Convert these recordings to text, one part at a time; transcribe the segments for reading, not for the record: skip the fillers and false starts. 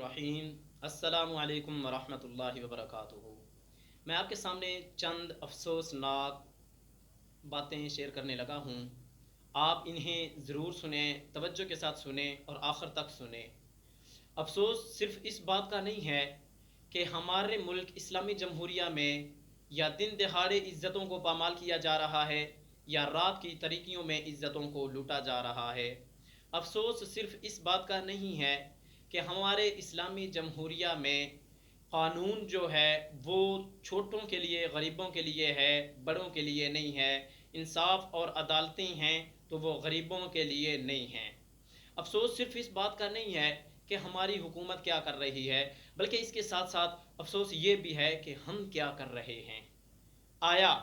बिस्मिल्लाहिर्रहमानिर्रहीम। अस्सलामु अलैकुम वरहमतुल्लाहि वबरकातुहू। मैं आपके सामने चंद अफसोसनाक बातें शेयर करने लगा हूँ। आप इन्हें ज़रूर सुने, तवज्जो के साथ सुने और आखिर तक सुने। अफसोस सिर्फ इस बात का नहीं है कि हमारे मुल्क इस्लामी जमहूरिया में या दिन दहाड़े इज़्ज़तों को पामाल किया जा रहा है या रात की तरीकियों में इज़्ज़तों को लूटा जा रहा है। अफसोस सिर्फ इस बात का नहीं है कि हमारे इस्लामी जमहूरिया में क़ानून जो है वो छोटों के लिए, गरीबों के लिए है, बड़ों के लिए नहीं है। इंसाफ और अदालतें हैं तो वो गरीबों के लिए नहीं हैं। अफसोस सिर्फ इस बात का नहीं है कि हमारी हुकूमत क्या कर रही है, बल्कि इसके साथ साथ अफसोस ये भी है कि हम क्या कर रहे हैं। आया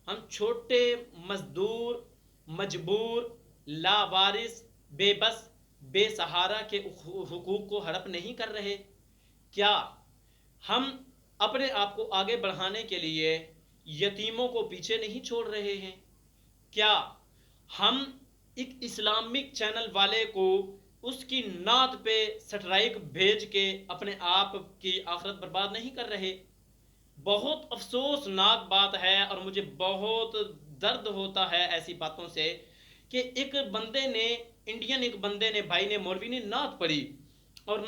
हम छोटे मजदूर, मजबूर, लावारिस, बेबस, बेसहारा के हुकूक को हड़प नहीं कर रहे? क्या हम अपने आप को आगे बढ़ाने के लिए यतीमों को पीछे नहीं छोड़ रहे हैं? क्या हम एक इस्लामिक चैनल वाले को उसकी नात पे सटराइक भेज के अपने आप की आखिरत बर्बाद नहीं कर रहे? बहुत अफसोसनाक बात है और मुझे बहुत दर्द होता है ऐसी बातों से कि एक बंदे ने, इंडियन एक बंदे ने, भाई ने, मौलवी ने नात पढ़ी और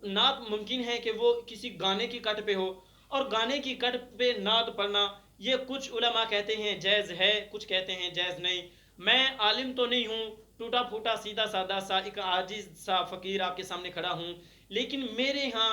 नात मुमकिन है कि वो किसी गाने की कट पे हो, और गाने की कट पे नात पढ़ना ये कुछ उलमा कहते हैं जायज़ है, कुछ कहते हैं जायज़ नहीं। मैं आलिम तो नहीं हूँ, टूटा फूटा सीधा सादा सा एक आजिज़ सा फ़कीर आपके सामने खड़ा हूँ, लेकिन मेरे यहाँ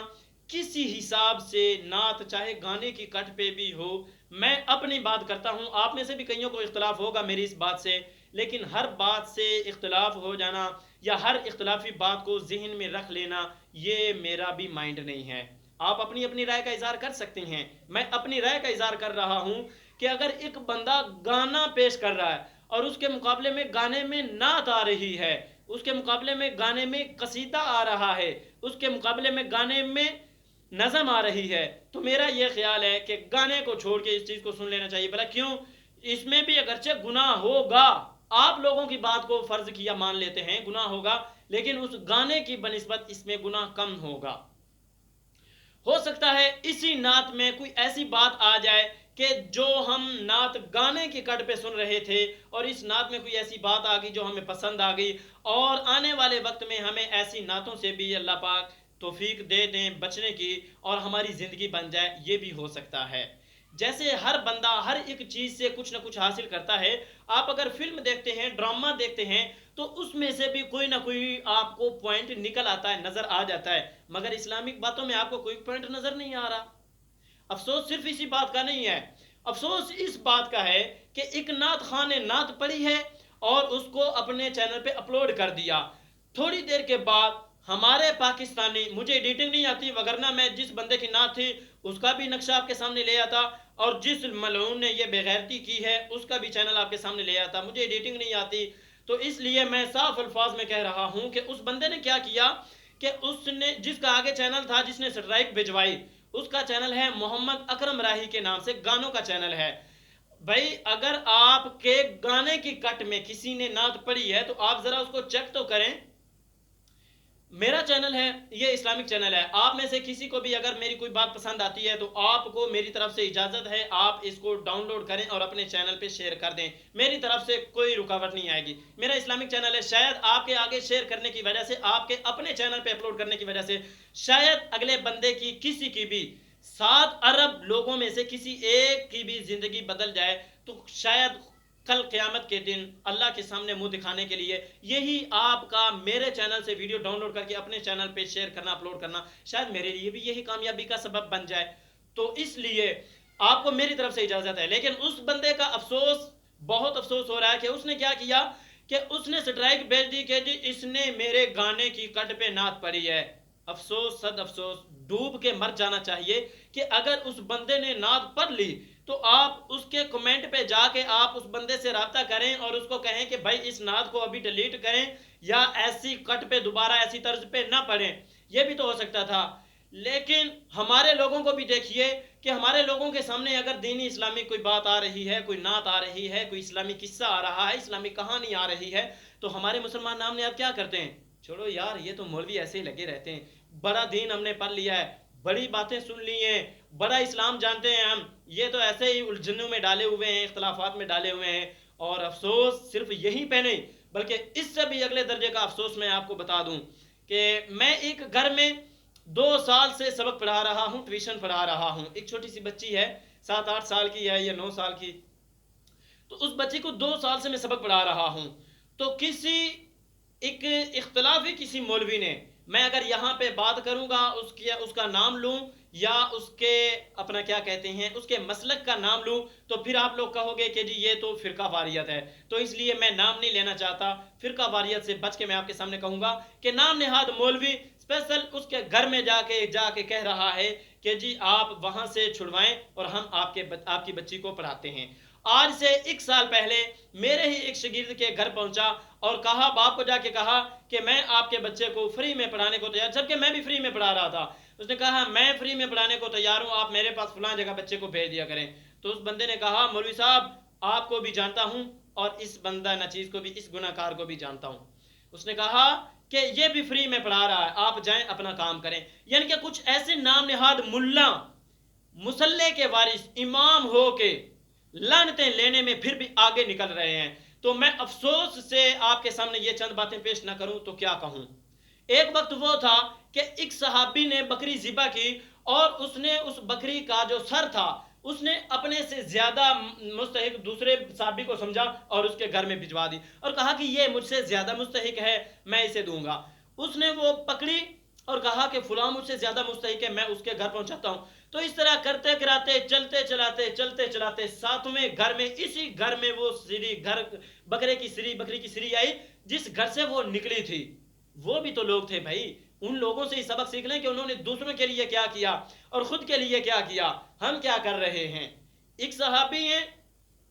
किसी हिसाब से नात चाहे गाने की कट पे भी हो, मैं अपनी बात करता हूँ। आप में से भी कईयों को इख्तलाफ होगा मेरी इस बात से, लेकिन हर बात से इख्तलाफ हो जाना या हर इख्तलाफी बात को जहन में रख लेना ये मेरा भी माइंड नहीं है। आप अपनी अपनी राय का इज़हार कर सकते हैं, मैं अपनी राय का इज़हार कर रहा हूँ कि अगर एक बंदा गाना पेश कर रहा है और उसके मुकाबले में गाने में नात आ रही है, उसके मुकाबले में गाने में कसीदा आ रहा है, उसके मुकाबले में गाने में नज़म आ रही है, तो मेरा ये ख्याल है कि गाने को छोड़ के इस चीज़ को सुन लेना चाहिए। भला क्यों? इसमें भी अगरचे गुनाह होगा, आप लोगों की बात को फ़र्ज किया मान लेते हैं गुनाह होगा, लेकिन उस गाने की बनिस्बत इसमें गुनाह कम होगा। हो सकता है इसी नात में कोई ऐसी बात आ जाए कि जो हम नात गाने की कट पे सुन रहे थे और इस नात में कोई ऐसी बात आ गई जो हमें पसंद आ गई, और आने वाले वक्त में हमें ऐसी नातों से भी अल्लाह पाक तौफीक दे दें बचने की और हमारी ज़िंदगी बन जाए, ये भी हो सकता है। जैसे हर बंदा हर एक चीज़ से कुछ ना कुछ हासिल करता है। आप अगर फिल्म देखते हैं, ड्रामा देखते हैं, तो उसमें से भी कोई ना कोई आपको पॉइंट निकल आता है, नज़र आ जाता है, मगर इस्लामिक बातों में आपको कोई पॉइंट नज़र नहीं आ रहा। अफसोस सिर्फ इसी बात का नहीं है, अफसोस इस बात का है कि एक नात खान ने नात पढ़ी है और उसको अपने चैनल पे अपलोड कर दिया। थोड़ी देर के बाद हमारे पाकिस्तानी, मुझे एडिटिंग नहीं आती, वगरना मैं जिस बंदे की नात थी उसका भी नक्शा आपके सामने ले आता, और जिस मलऊन ने ये बेगैरती की है उसका भी चैनल आपके सामने ले आता। मुझे एडिटिंग नहीं आती, तो इसलिए मैं साफ अल्फाज में कह रहा हूँ कि उस बंदे ने क्या किया कि उसने, जिसका आगे चैनल था, जिसने स्ट्राइक भिजवाई, उसका चैनल है मोहम्मद अकरम राही के नाम से, गानों का चैनल है। भाई अगर आपके गाने की कट में किसी ने नात पढ़ी है तो आप ज़रा उसको चेक तो करें। मेरा चैनल है, ये इस्लामिक चैनल है, आप में से किसी को भी अगर मेरी कोई बात पसंद आती है तो आपको मेरी तरफ से इजाज़त है, आप इसको डाउनलोड करें और अपने चैनल पे शेयर कर दें, मेरी तरफ से कोई रुकावट नहीं आएगी। मेरा इस्लामिक चैनल है, शायद आपके आगे शेयर करने की वजह से, आपके अपने चैनल पे अपलोड करने की वजह से शायद अगले बंदे की, किसी की भी, 7 अरब लोगों में से किसी एक की भी ज़िंदगी बदल जाए, तो शायद कल क़यामत के दिन अल्लाह के सामने मुंह दिखाने के लिए यही आपका मेरे चैनल से वीडियो डाउनलोड करके अपने चैनल पे शेयर करना, अपलोड करना, शायद मेरे लिए भी यही कामयाबी का सबब बन जाए। तो इसलिए आपको मेरी तरफ से इजाज़त है। लेकिन उस बंदे का अफसोस, बहुत अफसोस हो रहा है कि उसने क्या किया कि उसने स्ट्राइक भेज दी कि जी इसने मेरे गाने की कट पे नात पढ़ी है। अफसोस, सद अफसोस, डूब के मर जाना चाहिए कि अगर उस बंदे ने नात पढ़ ली तो आप उसके कमेंट पे जाके आप उस बंदे से रब्ता करें और उसको कहें कि भाई इस नात को अभी डिलीट करें या ऐसी कट पे दोबारा ऐसी तर्ज पे ना पढ़ें। यह भी तो हो सकता था। लेकिन हमारे लोगों को भी देखिए कि हमारे लोगों के सामने अगर दीनी इस्लामी कोई बात आ रही है, कोई नात आ रही है, कोई इस्लामी किस्सा आ रहा है, इस्लामी कहानी आ रही है, तो हमारे मुसलमान नाम ने आप क्या करते हैं, छोड़ो यार ये तो मौलवी ऐसे ही लगे रहते हैं, बड़ा दीन हमने पढ़ लिया है, बड़ी बातें सुन ली हैं, बड़ा इस्लाम जानते हैं हम, ये तो ऐसे ही उलझनों में डाले हुए हैं, इख्तलाफात में डाले हुए हैं। और अफसोस सिर्फ यहीं पे नहीं बल्कि इससे भी अगले दर्जे का अफसोस मैं आपको बता दूं कि मैं एक घर में 2 साल से सबक पढ़ा रहा हूँ, ट्यूशन पढ़ा रहा हूँ। एक छोटी सी बच्ची है, 7-8 साल की है या 9 साल की, तो उस बच्ची को 2 साल से मैं सबक पढ़ा रहा हूँ। तो किसी एक इख्तलाफ है किसी मौलवी ने, मैं अगर यहाँ पे बात करूँगा उसका नाम लूँ या उसके अपना क्या कहते हैं उसके मसलक का नाम लूँ तो फिर आप लोग कहोगे कि जी ये तो फ़िरका वारियत है, तो इसलिए मैं नाम नहीं लेना चाहता। फ़िरका वारियत से बच के मैं आपके सामने कहूँगा कि नाम नेहाद मौलवी स्पेशल उसके घर में जाके कह रहा है कि जी आप वहाँ से छुड़वाएं और हम आपकी बच्ची को पढ़ाते हैं। आज से 1 साल पहले मेरे ही एक शागिर्द के घर पहुंचा और कहा, बाप को जाके कहा कि मैं आपके बच्चे को फ्री में पढ़ाने को तैयार, जबकि मैं भी फ्री में पढ़ा रहा था। उसने कहा मैं फ्री में पढ़ाने को तैयार हूं, आप मेरे पास फलां जगह बच्चे को भेज दिया करें। तो उस बंदे ने कहा, मौलवी साहब आपको भी जानता हूं और इस बंदा नचीज को भी, इस गुनाहगार को भी जानता हूं। उसने कहा कि ये भी फ्री में पढ़ा रहा है, आप जाएं अपना काम करें। यानी कि कुछ ऐसे नाम निहाद मुल्ला मुसल्ले के वारिस इमाम हो के लानतें लेने में फिर भी आगे निकल रहे हैं। तो मैं अफसोस से आपके सामने ये चंद बातें पेश ना करूं तो क्या कहूं। एक वक्त वो था कि एक सहाबी ने बकरी ज़िबा की और उसने उस बकरी का जो सर था उसने अपने से ज्यादा मुस्तहिक दूसरे सहाबी को समझा और उसके घर में भिजवा दी और कहा कि ये मुझसे ज्यादा मुस्तहिक है, मैं इसे दूंगा। उसने वो पकड़ी और कहा कि फुला मुझसे ज्यादा मुस्तहिक है, मैं उसके घर पहुंचाता हूं। तो इस तरह करते कराते चलते चलाते 7वें घर में, इसी घर में वो सीरी घर बकरी की सीरी आई जिस घर से वो निकली थी। वो भी तो लोग थे भाई, उन लोगों से ही सबक सीख लें कि उन्होंने दूसरों के लिए क्या किया और खुद के लिए क्या किया, हम क्या कर रहे हैं। एक सहाबी है,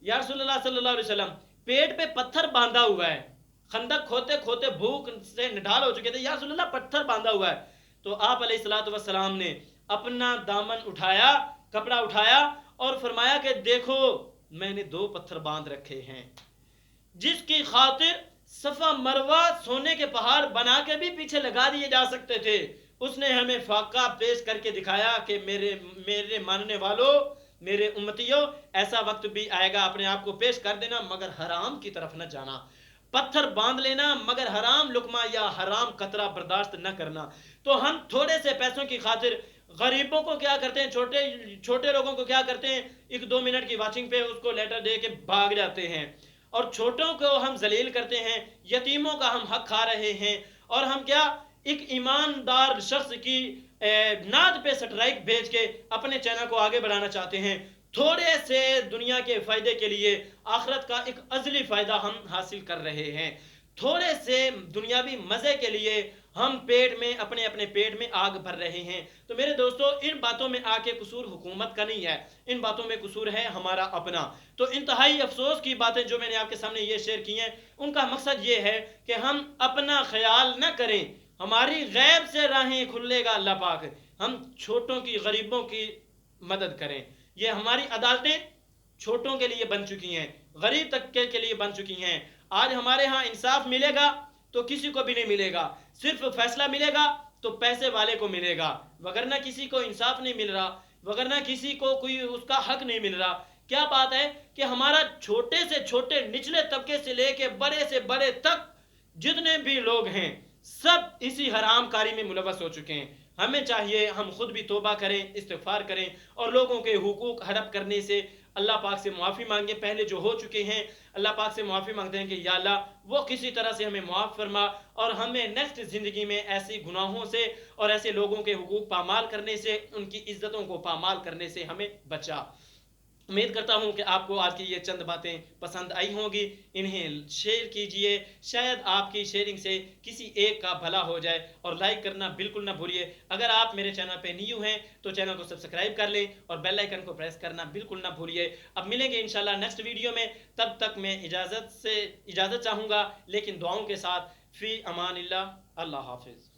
या रसूलुल्लाह सल्लल्लाहु अलैहि वसल्लम पेट पे पत्थर बांधा हुआ है, खंदक खोते खोते भूख से निढाल हो चुके थे, या रसूलुल्लाह पत्थर बांधा हुआ है। तो आप अलैहिस्सलातु वस्सलाम ने अपना दामन उठाया, कपड़ा उठाया और फरमाया कि देखो मैंने 2 पत्थर बांध रखे हैं जिसकी खातिर सफा मरवा सोने के पहाड़ बना के भी पीछे लगा दिए जा सकते थे। उसने हमें फाका पेश करके दिखाया कि मेरे मानने वालों, मेरे उम्मतियों, ऐसा वक्त भी आएगा, अपने आप को पेश कर देना मगर हराम की तरफ न जाना, पत्थर बांध लेना मगर हराम लुकमा या हराम कतरा बर्दाश्त न करना। तो हम थोड़े से पैसों की खातिर गरीबों को क्या करते हैं, छोटे लोगों को क्या करते हैं, 1-2 मिनट की वाचिंग पे उसको लेटर दे के भाग जाते हैं और छोटों को हम जलील करते हैं, यतीमों का हम हक खा रहे हैं। और हम क्या एक ईमानदार शख्स की नाद पे सटराइक भेज के अपने चैनल को आगे बढ़ाना चाहते हैं। थोड़े से दुनिया के फायदे के लिए आखिरत का एक अजली फायदा हम हासिल कर रहे हैं, थोड़े से दुनियावी मजे के लिए हम पेट में अपने पेट में आग भर रहे हैं। तो मेरे दोस्तों, इन बातों में आके कसूर हुकूमत का नहीं है, इन बातों में कसूर है हमारा अपना। तो इंतहाई अफसोस की बातें जो मैंने आपके सामने ये शेयर की हैं, उनका मकसद ये है कि हम अपना ख्याल न करें, हमारी गैब से राहें खुलेगा अल्लाह पाक, हम छोटों की, गरीबों की मदद करें। ये हमारी अदालतें छोटों के लिए बन चुकी हैं, गरीब तबके के लिए बन चुकी हैं। आज हमारे यहाँ इंसाफ मिलेगा तो किसी को भी नहीं मिलेगा, सिर्फ फैसला मिलेगा तो पैसे वाले को मिलेगा, वगरना किसी को इंसाफ नहीं मिल रहा, वगरना किसी को कोई उसका हक नहीं मिल रहा। क्या बात है कि हमारा छोटे से छोटे, निचले तबके से लेके बड़े से बड़े तक जितने भी लोग हैं सब इसी हरामकारी में मुलव्वस हो चुके हैं। हमें चाहिए हम खुद भी तौबा करें, इस्तिग़फ़ार करें और लोगों के हुकूक हड़प करने से अल्लाह पाक से मुआफ़ी मांगे। पहले जो हो चुके हैं अल्लाह पाक से मुआफ़ी मांगते हैं कि या अल्लाह वो किसी तरह से हमें मुआफ़ फरमा और हमें नेक्स्ट ज़िंदगी में ऐसे गुनाहों से और ऐसे लोगों के हुकूक पामाल करने से, उनकी इज़्ज़तों को पामाल करने से हमें बचा। उम्मीद करता हूँ कि आपको आज की ये चंद बातें पसंद आई होंगी, इन्हें शेयर कीजिए, शायद आपकी शेयरिंग से किसी एक का भला हो जाए। और लाइक करना बिल्कुल ना भूलिए। अगर आप मेरे चैनल पे न्यू हैं तो चैनल को सब्सक्राइब कर लें और बेल आइकन को प्रेस करना बिल्कुल ना भूलिए। अब मिलेंगे इंशाल्लाह नेक्स्ट वीडियो में, तब तक मैं इजाज़त चाहूँगा, लेकिन दुआओं के साथ। फ़ी अमानिल्लाह, अल्लाह हाफिज़।